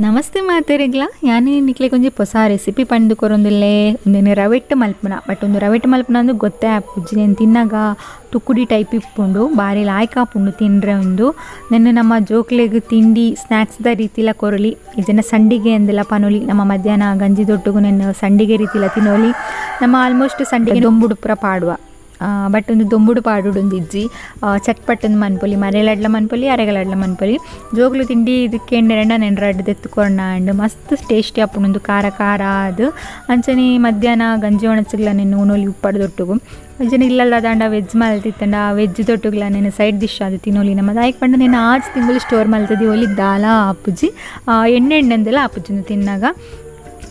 ನಮಸ್ತೆ ಮಾತೆರೆಗ್ಲ ಯಾನು ನಿಕ್ಲೆ ಕೊಂಚ ಹೊಸ ರೆಸಿಪಿ ಪಂಡು ಕೊರೊಂದುಲ್ಲೆ ಒಂದೇನು ರವೆಟ್ಟು ಮಲ್ಪುನ ಬಟ್ ಒಂದು ರವೆಟ್ಟು ಮಲ್ಪುನ ಅಂದು ಗೊತ್ತೇ ಆಪುಜಿ ನಾನು ತಿನ್ನಾಗ ತುಕ್ಕುಡಿ ಟೈಪ್ ಇಪ್ಪುಂಡು ಬಾರಿ ಲಾಯ್ಕ್ ಆಪುಂಡು ತಿಂದ್ರೆ ಒಂದು ನೆನ್ನೆ ನಮ್ಮ ಜೋಕ್ಲೆಗ್ ತಿಂಡಿ ಸ್ನ್ಯಾಕ್ಸ್ದ ರೀತಿಲ ಕೊರಲಿ ಇದನ್ನು ಸಂಡಿಗೆ ಅಂದೆಲ್ಲ ಪನೋಲಿ ನಮ್ಮ ಮಧ್ಯಾಹ್ನ ಗಂಜಿ ದೊಟ್ಟುಗು ನೆನ್ನೆ ಸಂಡಿಗೆ ರೀತಿಲ ತಿನ್ನೋಲಿ ನಮ್ಮ ಆಲ್ಮೋಸ್ಟ್ ಸಂಡಿಗೆ ದೊಂಬುಡು ಪುರ ಪಾಡುವ ಬಟ್ ಒಂದು ದೊಂಬುಡು ಪಾಡುಡು ಇಜ್ಜಿ ಚಟ್ಪಟ್ಟಂದು ಮನ್ಪೊಲಿ ಮರೆಲಡ್ಲ ಮನ್ಪೊಲಿ ಅರೆಗಲಡ್ಲ ಮನ್ಪೊಲಿ ಜೋಗ್ಲು ತಿಂಡಿ ಇದಕ್ಕೆ ಎಣ್ಣೆರೆಂಡ ನೆನ್ರಡ್ದು ಎತ್ತುಕೊಂಡ ಅಂಡ್ ಮಸ್ತ್ ಟೇಸ್ಟಿ ಆಪುಂಡು ಖಾರ ಖಾರ ಅದು ಅಂಚನೆ ಮಧ್ಯಾಹ್ನ ಗಂಜಿ ಒಣಸಿಗ್ಲ ನೆನ್ನೆ ಉನೋಲಿ ಉಪ್ಪಡು ದೊಟ್ಟುಗು ಜನ ಇಲ್ಲಲ್ಲ ದಾಂಡ ವೆಜ್ ಮಲ್ತಿತ್ತಂಡ ಆ ವೆಜ್ ದೊಟ್ಟುಗ್ಲ ನೆನೆ ಸೈಡ್ ಡಿಶ್ ಅದು ತಿನ್ನೋಲಿ ನಮ್ಮ ದಾಯ್ಕ್ ಪಂಡ ನೆನೆ ಆಜ್ ತಿಂಗಳು ಸ್ಟೋರ್ ಮಲ್ತದಿ ಒಲಿ ದಾಲ ಆಪುಜಿ ಎಣ್ಣೆಂದೆಲ್ಲ ಆಪುಜಿನ ತಿನ್ನಾಗ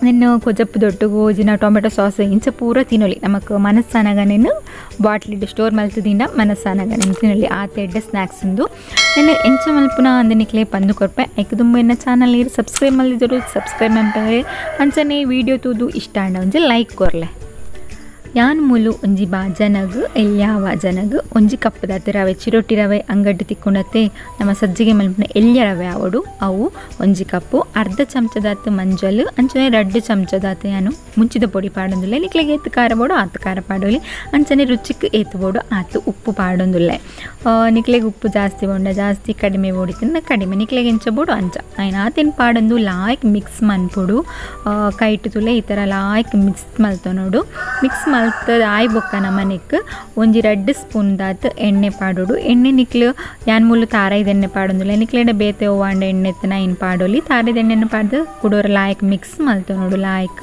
ನೆನ್ನು ಕೊಜ್ಜಪ್ಪು ದೊಟ್ಟುಗು ಜಿನ ಟೊಮೆಟೊ ಸಾಸ್ ಇಂಚ ಪೂರ ತಿನ್ನೋಲಿ ನಮಕ್ ಮನಸ್ಸಾನಾಗ ನೆನು ಬಾಟ್ಲಿಡ್ ಸ್ಟೋರ್ ಮಲ್ತದಿಂದ ಮನಸ್ಸಾನಾಗ ನೆನು ತಿನ್ನೋಲಿ ಆ ತೆಡ್ಡ ಸ್ನ್ಯಾಕ್ಸ್ ಉಂದು ನೆನ್ನೆ ಎಂಚ ಮಲ್ಪುನ ಅಂದೆ ನಿಕ್ಲೆ ಪಂದು ಕೊರ್ಪೆ ಐಕ್ ತುಂಬ ಎನ್ನ ಚಾನಲ್ ನೀರು ಸಬ್ಸ್ಕ್ರೈಬ್ ಮಲ್ದಿದ್ರು ಸಬ್ಸ್ಕ್ರೈಬ್ ಮಲ್ಪೆ ಅಂಚನೆ ವಿಡಿಯೋ ತೂದು ಇಷ್ಟ ಅಂಡ ಒಂಜಿ ಲೈಕ್ ಕೊರ್ಲೆ ಯಾನ್ ಮೂಲು ಒಂಜಿ ಬಾಜನಗ್ ಎಲ್ಯಾವ ಜನಗ್ ಒಂಜಿ ಕಪ್ಪದಾತು ರವೆ ಚಿರೋಟಿ ರವೆ ಅಂಗಡಿ ತಿಕ್ಕೊಂಡತ್ತೆ ನಮ್ಮ ಸಜ್ಜಿಗೆ ಮಲ್ಪಿನ ಎಲ್ಯ ರವೆ ಅವಡು ಅವು ಒಂಜಿ ಕಪ್ಪು ಅರ್ಧ ಚಮಚದಾತು ಮಂಜಲ್ ಅಂಚನೆ 2 ಚಮಚದಾತು ಯಾನು ಮುಂಚಿದ ಪೊಡಿ ಪಾಡೊಂದುಲ್ಲೆ ನಿಕ್ಲೆಗೆ ಏತು ಖಾರ ಬೋಡು ಆತು ಖಾರ ಪಾಡೋಲಿ ಅಂಚನೆ ರುಚಿಗೆ ಏತು ಬೋಡು ಆತು ಉಪ್ಪು ಪಾಡೊಂದುಲ್ಲೆ ನಿಕ್ಲೆಗೆ ಉಪ್ಪು ಜಾಸ್ತಿ ಬೋಂಡ ಜಾಸ್ತಿ ಕಡಿಮೆ ಬೋಡಿತಿಂದ ಕಡಿಮೆ ನಿಕ್ಲೆಗೆ ಎಂಚ ಬೋಡು ಅಂಚ ಆಯ್ನ ಆತೇನು ಪಾಡೊಂದು ಲಾಯ್ಕ್ ಮಿಕ್ಸ್ ಮನ್ಪುಡು ಕೈಟ್ ತುಲೆ ಈ ಥರ ಲಾಯ್ಕ್ ಮಿಕ್ಸ್ ಮಲ್ತೋ ನೋಡು ಮಿಕ್ಸ್ ಮಲ್ತದ ಆಯ್ ಬೊಕ್ಕ ನಮ್ಮನೆಕ್ ಒಂಜಿ 2 ಸ್ಪೂನ್ ದಾತ್ ಎಣ್ಣೆ ಪಾಡೋಡು ಎಣ್ಣೆ ನಿಕ್ಲು ಯಾನ್ ಮೂಲು ತಾರೈದ ಎಣ್ಣೆ ಪಾಡೊಂದುಲ್ಲೆ ನಿಕ್ಲೆಡೆ ಬೇತೆ ಹೋವಾಂಡ ಎಣ್ಣೆ ಎತ್ತನ ಏನು ಪಾಡೋಲಿ ತಾರೈದ ಎಣ್ಣೆನ ಪಾಡ್ದು ಕುಡೋರ ಲಾಯ್ಕ್ ಮಿಕ್ಸ್ ಮಲ್ತೋ ನೋಡು ಲಾಯ್ಕ್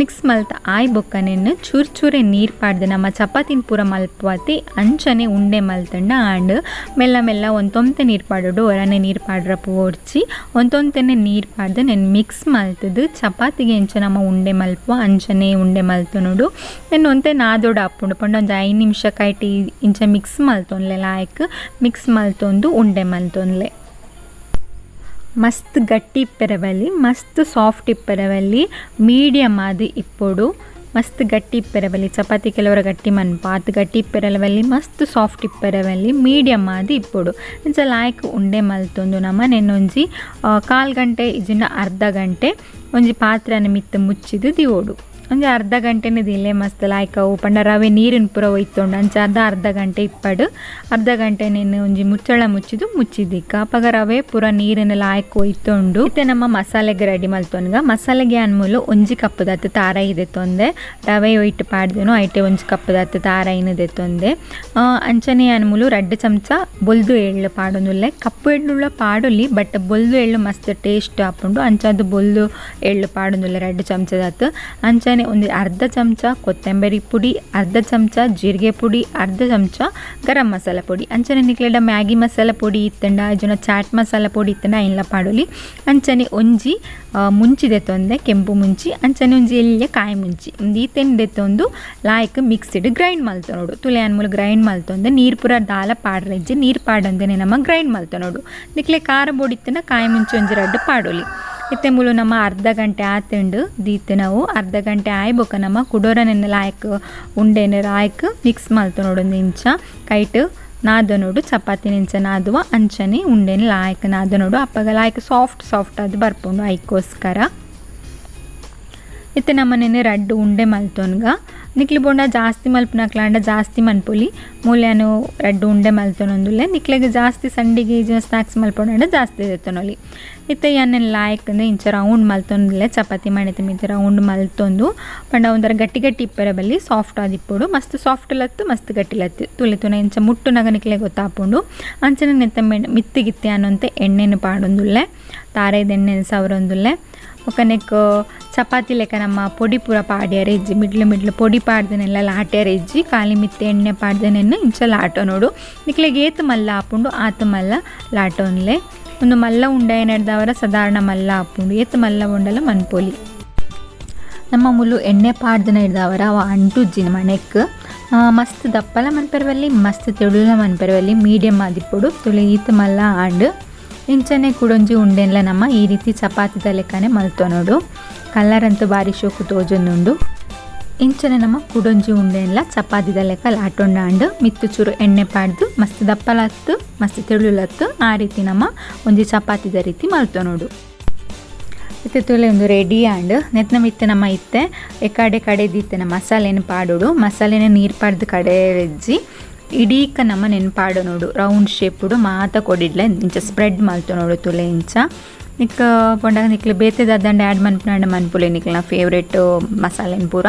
ಮಿಕ್ಸ್ ಮಲ್ತ ಆಯ್ ಬೊಕ್ಕನೇನು ಚೂರು ಚೂರೆ ನೀರು ಪಾಡ್ದು ನಮ್ಮ ಚಪಾತಿನ ಪೂರ ಮಲ್ಪವಾತಿ ಅಂಚನೆ ಉಂಡೆ ಮಲ್ತಂಡ ಆಂಡ್ ಮೆಲ್ಲ ಮೆಲ್ಲ ಒಂದು ತೊಂತೆ ನೀರು ಪಾಡೋಡು ಒರನೆ ನೀರು ಪಾಡ್ರಪ್ಪು ಓಡ್ಚಿ ಒಂದು ತೊಂತೆನೆ ನೀರು ಪಾಡ್ದು ನಾನು ಮಿಕ್ಸ್ ಮಲ್ತದ್ದು ಚಪಾತಿಗೆ ಎಂಚ ನಮ್ಮ ಉಂಡೆ ಮಲ್ಪ ಅಂಚನೆ ಉಂಡೆ ಮಲ್ತು ನೋಡು ನಾನು ಒಂತೆ ನಾದೋಡು ಹಾಪುಂಡು ಪಂಡ ಒಂದು 5 ನಿಮಿಷ ಕೈಟಿ ಇಂಚ ಮಿಕ್ಸ್ ಮಲ್ತೊನ್ಲೆ ಲಾಯ್ಕ್ ಮಿಕ್ಸ್ ಮಲ್ತೊಂದು ಉಂಡೆ ಮಲ್ತೊನ್ಲೆ ಮಸ್ತ್ ಗಟ್ಟಿ ಇಪ್ಪೆರವಲ್ಲಿ ಮಸ್ತ್ ಸಾಫ್ಟ್ ಇಪ್ಪೆರವಲ್ಲಿ ಮೀಡಿಯಮ್ ಆದು ಇಪ್ಪೊಡು ಮಸ್ತ್ ಗಟ್ಟಿ ಇಪ್ಪೆರವಲ್ಲಿ ಚಪಾತಿ ಕೆಲವರ ಗಟ್ಟಿ ಮನ್ಪ ಅದು ಗಟ್ಟಿ ಇಪ್ಪೆರವಲ್ಲಿ ಮಸ್ತ್ ಸಾಫ್ಟ್ ಇಪ್ಪೆರವಲ್ಲಿ ಮೀಡಿಯಮ್ ಆದು ಇಪ್ಪೊಡು ಇಂಚ ಲಾಯ್ಕ್ ಉಂಡೆ ಮಲ್ತೊಂದು ನಮ್ಮ ನೆನ್ನೊಂಜಿ 1/4 ಗಂಟೆ ಇಜಿಂದ ಅರ್ಧ ಗಂಟೆ ಒಂಜಿ ಪಾತ್ರೆನ ಮಿತ್ತು ಮುಚ್ಚಿದು ದಿವೋಡು ಅಂದರೆ ಅರ್ಧ ಗಂಟೆನೇ ದಿಲೆ ಮಸ್ತ್ ಲಾಯ್ಕ ಅವು ಪಂಡ ರವೆ ನೀರಿನ ಪೂರ ಒಯ್ತೊಂಡು ಅಂಚ ಅರ್ಧ ಗಂಟೆ ಇಪ್ಪಡು ಅರ್ಧ ಗಂಟೆ ನೆನೆ ಒಂಜಿ ಮುಚ್ಚಳ ಮುಚ್ಚಿದಿಕ್ಕ ಅಪ್ಪಾಗ ರವೆ ಪೂರ ನೀರಿನ ಲಾಯ್ಕ ಒಯ್ತೊಂಡು ಮತ್ತೆ ನಮ್ಮ ಮಸಾಲೆಗೆ ರೆಡಿ ಮಲ್ತೊನ್ಗ ಮಸಾಲೆಗೆ ಅನ್ಮೂಲು ಒಂಜಿ ಕಪ್ಪದಾತು ತಾರ ಇದೆ ತೊಂದೆ ರವೆ ಒಯ್ಟ್ ಪಾಡ್ದೇನೋ ಐಟೆ ಒಂಜಿ ಕಪ್ಪದಾತು ತಾರ ಇನ್ನದೆ ತೊಂದೆ ಅಂಚನೆ ಅನ್ಮೂಲು 2 ಚಮಚ ಬೊಲ್ದು ಎಳ್ಳು ಪಾಡೊಂದುಲ್ಲೆ ಕಪ್ಪು ಎಳ್ಳುಳ್ಳ ಪಾಡೊಲಿ ಬಟ್ ಬೊಲ್ದು ಎಳ್ಳು ಮಸ್ತ್ ಟೇಸ್ಟ್ ಹಾಪುಂಡು ಅಂಚದು ಬೊಲ್ದು ಎಳ್ಳು ಪಾಡೊಂದುಲ್ಲೆ 2 ಚಮಚದಾತು ಅಂಚ ಒಂದು ಅರ್ಧ ಚಮಚ ಕೊತ್ತಂಬರಿ ಪುಡಿ ಅರ್ಧ ಚಮಚ ಜೀರಿಗೆ ಪುಡಿ ಅರ್ಧ ಚಮಚ ಗರಂ ಮಸಾಲ ಪುಡಿ ಅಂಚನೆ ನಿಕ್ಲೆಡ ಮ್ಯಾಗಿ ಮಸಾಲ ಪುಡಿ ಇತ್ತಂಡ ಜನ ಚಾಟ್ ಮಸಾಲ ಪುಡಿ ಇತ್ತಂಡ ಎಲ್ಲ ಪಾಡೋಲಿ ಅಂಚನೆ ಒಂಜಿ ಮುಂಚಿದೆ ತೊಂದೆ ಕೆಂಪು ಮುಂಚಿ ಅಂಚನೆ ಒಂಜಿ ಎಲ್ಲಿಯ ಕಾಯಿ ಮುಂಚಿ ಒಂದು ಈತೆಂಡೆ ತೊಂದು ಲಾಯ್ಕ್ ಮಿಕ್ಸಿಡ್ ಗ್ರೈಂಡ್ ಮಲ್ತು ನೋಡು ತುಲೆ ಅನ್ಮೂಲ ಗ್ರೈಂಡ್ ಮಲ್ತೊಂದೆ ನೀರು ಪೂರ ದಾಲ ಪಾಡ್ರಜ್ಜಿ ನೀರು ಪಾಡೊಂದೇನೆ ನಮ್ಮ ಗ್ರೈಂಡ್ ಮಲ್ತು ನೋಡು ನಿಕ್ಲೆ ಖಾರ ಪುಡಿ ಇತ್ತಂಡ ಕಾಯಿ ಮುಂಚಿ ಒಂಜಿ 2 ಪಾಡೋಲಿ ಇತ್ತೆ ಮೂಲು ನಮ್ಮ ಅರ್ಧ ಗಂಟೆ ಆತಂಡು ದೀತು ನಾವು ಅರ್ಧ ಗಂಟೆ ಆಯ್ಬೋಕ ನಮ್ಮ ಕುಡೋರನೆಲ್ಲ ಲಾಯ್ಕ್ ಉಂಡೆನ ಲಾಯ್ಕ್ ಮಿಕ್ಸ್ ಮಲ್ತು ನೋಡೊಂದು ಇಂಚ ಕೈಟ್ ನಾದ ನೋಡು ಚಪಾತಿ ಇಂಚ ನಾದುವ ಅಂಚನೆ ಉಂಡೆನ ಲಾಯ್ಕ್ ನಾದ ನೋಡು ಅಪ್ಪಾಗ ಲಾಯ್ಕ್ ಸಾಫ್ಟ್ ಅದು ಬರ್ಪುಂಡು ಐಕೋಸ್ಕರ ಇತ್ತೆ ನಮ್ಮನೇನೆ 2 ಉಂಡೆ ಮಲ್ತೊನ್ಗ ನಿಕ್ಲಿ ಬೋಂಡ ಜಾಸ್ತಿ ಮಲ್ಪನಾಕ್ಲಾಂಡ ಜಾಸ್ತಿ ಮನ್ಪೊಲಿ ಮೂಲ್ಯನು 2 ಉಂಡೆ ಮಲ್ತೊನೊಂದುಲ್ಲೆ ನಿಕ್ಲೆಗೆ ಜಾಸ್ತಿ ಸಂಡಿಗೆ ಈಜಿನ ಸ್ನ್ಯಾಕ್ಸ್ ಮಲ್ಪೊಂಡ ಜಾಸ್ತಿ ಇರುತ್ತನೊಲಿ ಇತ್ತೆ ಎಣ್ಣೆನ ಲಾಯ್ಕ್ ಅಂದ್ರೆ ಇಂಚ ರೌಂಡ್ ಮಲ್ತೊಂದುಲ್ಲೆ ಚಪಾತಿ ಮಾಡಿದ ಮಿಂಚ ರೌಂಡ್ ಮಲ್ತೊಂದು ಪಂಡ ಒಂಥರ ಗಟ್ಟಿ ಇಪ್ಪರ ಬಲ್ಲಿ ಸಾಫ್ಟ್ ಆದಿಪ್ಪುಡು ಮಸ್ತ್ ಸಾಫ್ಟ್ ಲತ್ತು ಮಸ್ತ್ ಗಟ್ಟಿ ಲತ್ತು ತುಳಿತುನ ಇಂಚ ಮುಟ್ಟುನಾಗ ನಿಕ್ಲೆ ಗೊತ್ತಾಪುಂಡು ಅಂಚನೆ ನೆತ್ತ ಮಿತ್ತಿಗಿತ್ತೆ ಅನ್ನೋಂತೆ ಎಣ್ಣೆನ ಪಾಡೊಂದುಲ್ಲೆ ತಾರೆದ ಎಣ್ಣೆನ ಸವರೊಂದುಲ್ಲೆ ಒಕ್ಕನೆಕ್ ಚಪಾತಿ ಲೆಕ್ಕ ನಮ್ಮ ಪೊಡಿ ಪೂರ ಪಾಡ್ಯಾರ ಇಜ್ಜಿ ಮಿಡ್ಲು ಪೊಡಿ ಪಾಡ್ದನೆಲ್ಲ ಲಾಟ್ಯಾರ ಇಜ್ಜಿ ಖಾಲಿ ಮಿತ್ತೆ ಎಣ್ಣೆ ಪಾಡ್ದನೆನ್ನು ಇಂಚ ಲಾಟೋ ನೋಡು ನಿಕ್ಲೆಗೆ ಏತು ಮಲ್ಲ ಹಾಪುಂಡು ಆತು ಮಲ್ಲ ಲಾಟೋನ್ಲೆ ಒಂದು ಮಲ್ಲ ಉಂಡ ಏನಾಡ್ದವರ ಸಾಧಾರಣ ಮಲ್ಲ ಹಾಪುಂಡು ಏತು ಮಲ್ಲ ಉಂಡಲ್ಲ ಮನ್ಪೊಲಿ ನಮ್ಮ ಮುಲ್ಲು ಎಣ್ಣೆ ಪಾಡ್ದನ ಹಿಡ್ದವರ ಅವ ಅಂಟುಜ್ಜಿನ ಮನೆಕ್ ಮಸ್ತ್ ದಪ್ಪಲ ಮನ್ಪೆರವಲ್ಲಿ ಮಸ್ತ್ ತೆಳುಲ ಮನ್ಪೆರವಲ್ಲಿ ಮೀಡಿಯಮ್ ಆದಿಪ್ಪುಡು ತುಳಿ ಈತು ಮಲ್ಲ ಆಂಡ್ ಇಂಚನೆ ಕುಡೊಂಜಿ ಉಂಡೆನ್ಲ ನಮ್ಮ ಈ ರೀತಿ ಚಪಾತಿದ ಲೆಕ್ಕನೆ ಮಲ್ತೊ ನೋಡು ಕಲರ್ ಅಂತೂ ಬಾರಿ ಶೋಕು ತೋಜೊಂದುಂಡು ಇಂಚನೆ ನಮ್ಮ ಕುಡೊಂಜಿ ಉಂಡೆಲ್ಲ ಚಪಾತಿದ ಲೆಕ್ಕ ಲಾಟೊಂಡಾಂಡು ಮಿತ್ತು ಚೂರು ಎಣ್ಣೆ ಪಾಡ್ದು ಮಸ್ತ್ ದಪ್ಪಲತ್ತು ಮಸ್ತ್ ತೆಳುಲತ್ತು ಆ ರೀತಿ ನಮ್ಮ ಒಂಜಿ ಚಪಾತಿದ ರೀತಿ ಮಲ್ತೊನೋಡು. ಇತ್ತೆ ತುಲೆ ಒಂದು ರೆಡಿ ಆಂಡ್ ನೆತ್ನ ಮಿತ್ತೆ ನಮ್ಮ ಇತ್ತೆ ಕಡೆ ದಿತ್ತನ ಮಸಾಲೆನ ಪಾಡೋಡು ಮಸಾಲೆನ ನೀರು ಪಾಡ್ದು ಕಡೆ ರೆಜ್ಜಿ ಇಡೀಕ ನಮ್ಮ ನೆನ್ಪಾಡೋನೋಡು ರೌಂಡ್ ಶೇಪುಡು ಮಾತ ಕೊಡಿಡ್ಲ ಇಂಚ ಸ್ಪ್ರೆಡ್ ಮಲ್ತೊನೋಡು ತುಲೆ ಇಂಚ ನಿಕ್ಕ ಪೊಂಡಾಗ ನಿಕ್ಲು ಬೇತೆದ ದಂಡ ಆ್ಯಡ್ ಮನ್ಪುನಾಂಡ ಮನ್ಪುಲೆ ನಿಕ್ಲ ಫೇವ್ರೇಟ್ ಮಸಾಲೆನ ಪೂರ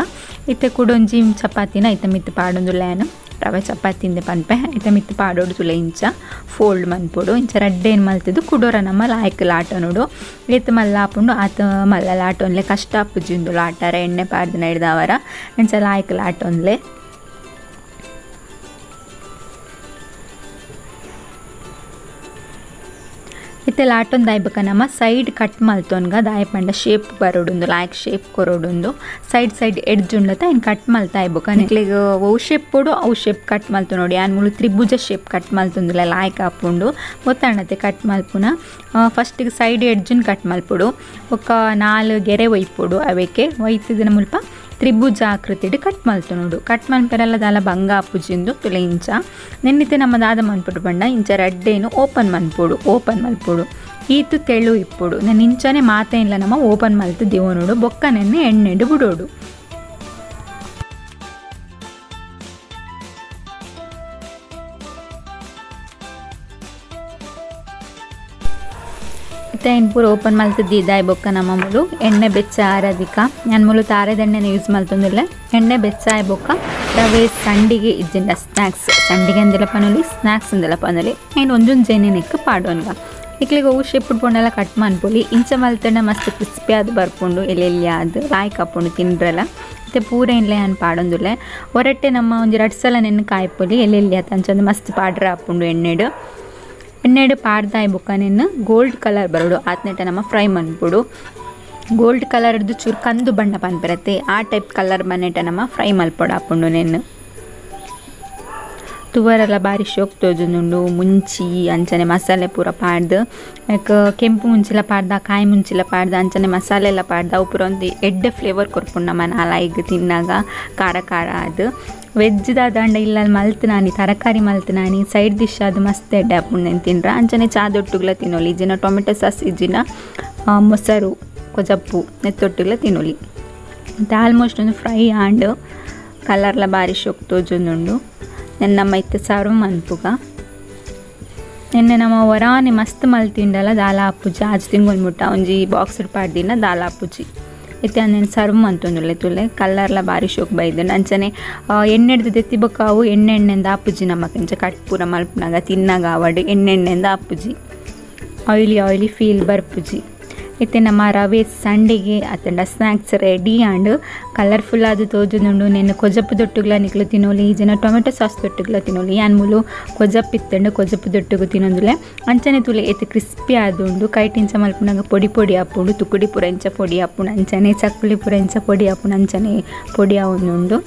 ಇತ್ತೆ ಕುಡೊಂಜಿ ಚಪಾತಿನ ಇತ್ತ ಮಿತ್ತು ಪಾಡೊಂದುಲ್ಲೇನು ರವೆ ಚಪಾತಿಂದೆ ಪನ್ಪೆ ಇತ್ತ ಮಿತ್ತು ಪಾಡೋಡು ತುಲೆ ಇಂಚ ಫೋಲ್ಡ್ ಮನ್ಪೊಡು ಇಂಚ ರಡ್ಡೇನು ಮಲ್ತಿದ್ದು ಕುಡೋರ ನಮ್ಮ ಲಾಯ್ಕ್ ಲಾಟೊನುಡು ಎತ್ತು ಮಲ್ಲ ಹಾಪುಂಡು ಆತ ಮಲ್ಲ ಲಾಟೊನ್ಲೆ ಕಷ್ಟ ಅಪ್ಪುಜಿಂದು ಲಾಟಾರ ಎಣ್ಣೆ ಪಾಡ್ದು ನಡೆದವರ ಇಂಚ ಲಾಯ್ಕ್ ಲಾಟೊನ್ಲೆ ಇತ್ತೆ ಲಾಟೊಂದು ದಾಯ್ಬೇಕ ನಮ್ಮ ಸೈಡ್ ಕಟ್ ಮಲ್ತೊನ್ಗ ದಾಯ ಪಂಡ ಶೇಪ್ ಬರೋಡುಂದು ಲಾಯ್ಕ್ ಶೇಪ್ ಕೊರೋಡುಂದು ಸೈಡ್ ಎಡ್ಜ್ ಉಂಡತ ಇನ್ನು ಕಟ್ ಮಲ್ತಾ ಇಬ್ಬಕ ನಿಕ್ಲಿಗ ಅವು ಶೇಪ್ ಕೊಡು ಅವು ಶೇಪ್ ಕಟ್ ಮಲ್ತು ನೋಡಿ ಆನ್ ಮುಳು ತ್ರಿಭುಜ ಶೇಪ್ ಕಟ್ ಮಲ್ತೊಂದುಲ್ಲ ಲಾಯ್ಕ್ ಹಾಪುಂಡು ಗೊತ್ತಾಣತೆ ಕಟ್ ಮಲ್ಪುನ ಫಸ್ಟಿಗೆ ಸೈಡ್ ಎಡ್ಜನ್ ಕಟ್ ಮಲ್ಪುಡು ಒಕ್ಕ 4 ಗೆರೆ ಒಯ್ಪುಡು ಅವಕ್ಕೆ ಒಯ್ತಿದ್ದನ ಮುಲ್ಪ ತ್ರಿಭುಜ ಆಕೃತಿಡು ಕಟ್ ಮಲ್ತೊನೋಡು ಕಟ್ ಮಲ್ಪೆರಲ್ಲ ದಾಲ ಬಂಗ ಆಪುಜಿಂದು ತುಲೆ ಇಂಚ ನೆನ್ನಿತೆ ನಮ್ಮ ದಾದ ಮನ್ಪುಡು ಬಂಡ ಇಂಚ ರಡ್ಡೇನು ಓಪನ್ ಮಲ್ಪುಡು ಈತು ತೆಳು ಇಪ್ಪುಡು ನಾನು ಇಂಚನೆ ಮಾತೆ ಇಲ್ಲ ನಮ್ಮ ಓಪನ್ ಮಲ್ತು ದೇವನೋಡು ಬೊಕ್ಕ ನೆನ್ನೆ ಎಣ್ಣೆಡು ಬಿಡೋಡು. ಇನ್ನು ಪೂರ ಓಪನ್ ಮಲ್ತದ್ದು ಇದಾಯ್ ಬೊಕ್ಕ ನಮ್ಮ ಮುಳು ಎಣ್ಣೆ ಬೆಚ್ಚ ಆರದಿಕ ನಾನು ಮುಳು ತಾರೆದೆಣ್ಣೆನ ಯೂಸ್ ಮಲ್ತೊಂದಿಲ್ಲ ಎಣ್ಣೆ ಬೆಚ್ಚ ಆಯ್ ಬೊಕ್ಕ ರವೆ ಸಂಡಿಗೆ ಇಜ್ಜಿಂಡ ಸ್ನ್ಯಾಕ್ಸ್ ಸಂಡಿಗೆ ಅಂದೆಲ್ಲ ಪನೊಲಿ ಸ್ನ್ಯಾಕ್ಸ್ ಅಂದೆಲ್ಲ ಪನೊಲಿ ಆ್ಯಂಡ್ ಒಂದೊಂದು ಜೇನೇನೆಕ್ಕ ಪಾಡೋನ್ಗ ಇಕ್ಲಿಗೆ ಅವು ಶೇಪ್ ಉಡ್ಕೊಂಡೆಲ್ಲ ಕಟ್ ಮನ್ಪೊಲಿ ಇಂಚ ಮಲ್ತಂಡ ಮಸ್ತ್ ಕ್ರಿಸ್ಪಿ ಅದು ಬರ್ಪುಂಡು ಎಲ್ಲೆಲ್ಲಿ ಅದು ಲಾಯ್ಕ್ ಹಾಪುಂಡು ತಿಂದ್ರಲ್ಲ ಮತ್ತು ಪೂರ ಇನ್ಲೆ ನಾನು ಪಾಡೊಂದುಲ್ಲೆ ಹೊರಟ್ಟೆ ನಮ್ಮ ಒಂದು 2 ಸಲ ನೆನ್ನೆ ಕಾಯ್ಪೊಲಿ ಎಲ್ಲೆಲ್ಲಿ ಆತ ಅಂಚಂದು ಮಸ್ತ್ ಪಾಡ್ರ ಹಾಪುಂಡು ಎಣ್ಣೆಡು ಪಾಡ್ದಾಯ್ ಬುಕ್ಕ ನೆನ್ನು ಗೋಲ್ಡ್ ಕಲರ್ ಬರೋಡು ಆತ್ನೆಟ ನಮ್ಮ ಫ್ರೈ ಮನ್ಪುಡು ಗೋಲ್ಡ್ ಕಲರ್ದು ಚೂರು ಕಂದು ಬಣ್ಣ ಪನ್ಪಿರತ್ತೆ ಆ ಟೈಪ್ ಕಲರ್ ಬನ್ನೆಟ ನಮ್ಮ ಫ್ರೈ ಮಲ್ಪೊಡು ಹಾಪುಂಡು ನೆನ್ನು ತುವರೆಲ್ಲ ಬಾರಿ ಶೋಕ್ ತೋಜುಂದುಂಡು ಮುಂಚಿ ಅಂಚನೆ ಮಸಾಲೆ ಪೂರ ಪಾಡ್ದು ಕೆಂಪು ಮುಂಚಿಲ ಪಾಡ್ದ ಕಾಯಿ ಮುಂಚಿಲ ಪಾಡ್ದ ಅಂಚನೆ ಮಸಾಲೆ ಎಲ್ಲ ಪಾಡ್ದ ಅವು ಪೂರ ಒಂದು ಎಡ್ಡೆ ಫ್ಲೇವರ್ ಕೊರ್ಪುಂಡು ನಮ್ಮ ನಾಲಾಯಿಗೆ ತಿನ್ನಾಗ ಖಾರ ಅದು ವೆಜ್ದ ದಂಡ ಇಲ್ಲ ಮಲ್ತು ನಾನಿ ತರಕಾರಿ ಮಲ್ತು ನಾನಿ ಸೈಡ್ ಡಿಶ್ ಅದು ಮಸ್ತ್ ಎಡ್ಡೆ ಹಾಪುಂಡು ತಿನ್ರ ಅಂಚನೆ ಚಾದೊಟ್ಟುಗ್ಲ ತಿನ್ನೋಲಿ ಇಜ್ಜಿನ ಟೊಮೆಟೊ ಸಾಸ್ ಇಜ್ಜಿನ ಮೊಸರು ಕೊಜಪ್ಪು ನೆತ್ತೊಟ್ಟುಗ್ಲ ತಿನ್ನೋಲಿ ಮತ್ತು ಆಲ್ಮೋಸ್ಟ್ ಒಂದು ಫ್ರೈ ಆಂಡ್ ಕಲರ್ಲ ಬಾರಿ ಶೋಕ್ ತೋಜುಂದುಂಡು ನಮ್ಮ ಇತ್ತು ಸರ್ವ್ ಮನ್ಪುಗ ನಿನ್ನೆ ನಮ್ಮ ವರಾನೆ ಮಸ್ತ್ ಮಲ್ತಿಂಡಲ್ಲ ದಾಲ ಹಾಪುಜಿ ಆಜ್ ತಿಂಗೊಂದು ಮುಟ್ಟ ಒಂಜಿ ಬಾಕ್ಸ್ ಪಾಡ್ದಿನ ದಾಲ ಹಾಪುಜಿ ಇತ್ತೆ ಅಂದೇನು ಸರ್ವ್ ಮಂತೊಂದುಲ್ಲೆ ತುಲೆ ಕಲ್ಲರ್ಲ ಬಾರಿ ಶೋಕ್ ಬೈದು ಅಂಚನೆ ಎಣ್ಣೆಡ್ದು ದೆತ್ತಿಬಕ್ಕಾವು ಎಣ್ಣೆಂದ ಹಾಪುಜಿ ನಮ್ಮಕ್ಕೆ ಇಂಚ ಕಟ್ ಪೂರ ಮಲ್ಪನಾಗ ತಿನ್ನಾಗ ಅವಡು ಎಣ್ಣೆಂದ ಹಾಪುಜಿ ಆಯ್ಲಿ ಫೀಲ್ ಬರ್ಪುಜಿ ಇತ್ತೆ ನಮ್ಮ ರವೆ ಸಂಡಿಗೆ ಅತ್ತಂಡ ಸ್ನ್ಯಾಕ್ಸ್ ರೆಡಿ ಆಂಡ್ ಕಲರ್ಫುಲ್ ಆದು ತೋಜುಂದುಂಡು ನೆನ್ನೆ ಕೊಜಪ್ಪು ದೊಟ್ಟುಗ್ಲ ನಿಕ್ಲು ತಿನ್ನೋಲಿ ಈಜಿನ ಟೊಮೆಟೊ ಸಾಸ್ ದೊಟ್ಟುಗ್ಲ ತಿನ್ನೋಲಿ ಯಾನ್ ಮುಲು ಕೊಜಪ್ಪು ಇತ್ತಂಡು ಕೊಜಪ್ಪು ದೊಟ್ಟುಗು ತಿನ್ನೊಂದುಲೆ ಅಂಚನೆ ತುಲೆ ಎತ್ತು ಕ್ರಿಸ್ಪಿ ಆದುಂಡು ಕೈಟಿಂಚ ಮಲ್ಪುನಾಗ ಪೊಡಿ ಹಾಪುಂಡು ತುಕ್ಕುಡಿ ಪುರ ಇಂಚ ಪೊಡಿ ಹಾಪುಂಡು ಅಂಚನೆ ಚಕ್ಕುಲಿ ಪುರ ಇಂಚ ಪೊಡಿ ಹಾಪುಂಡು ಅಂಚನೆ ಪೊಡಿ ಆವೊಂದುಂಡು.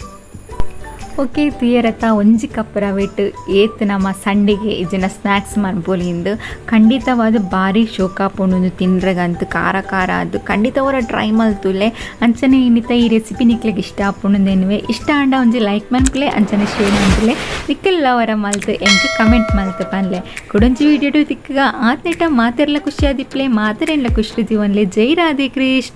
ಓಕೆ ತುಯರತ್ತ ಒಂಜಿ ಕಪ್ ರವೆಟ್ ಏತ್ ನಮ್ಮ ಸಂಡಿಗೆ ಇಜಿನ ಸ್ನ್ಯಾಕ್ಸ್ ಮನ್ಪೊಲಿಂದು ಖಂಡಿತವಾದ ಬಾರಿ ಶೋಕಾಪುಂಡು ತಿನ್ರಗಂತೂ ಖಾರ ಅದು ಖಂಡಿತ ಅವರ ಟ್ರೈ ಮಲ್ತುಲೆ ಅಂಚನೆ ಇನ್ನಿತ ಈ ರೆಸಿಪಿ ನಿಕ್ಲಿಗೆ ಇಷ್ಟ ಆಪುಂಡುದೇನುವೆ ಇಷ್ಟ ಆಂಡ ಒಂಜಿ ಲೈಕ್ ಮನ್ಪುಲೆ ಅಂಚನೆ ಶೇರ್ ಮನ್ಪುಲೆ ನಿಕ್ಕೆಲ್ಲ ಅವರ ಮಲ್ತು ಎಂಕ್ ಕಮೆಂಟ್ ಮಲ್ತು ಪನ್ಲೆ ಕುಡೊಂಜಿ ವಿಡಿಯೋ ತಿಕ್ಕಗ ಆತ್ನೆಟ ಮಾತೆರ್ಲ ಖುಷಿ ಆದಿಪ್ಲೆ ಮಾತೆರೆಲ್ಲ ಖುಷಿ ದಿವನ್ಲೆ ಜೈ ರಾಧೆ ಕೃಷ್ಣ.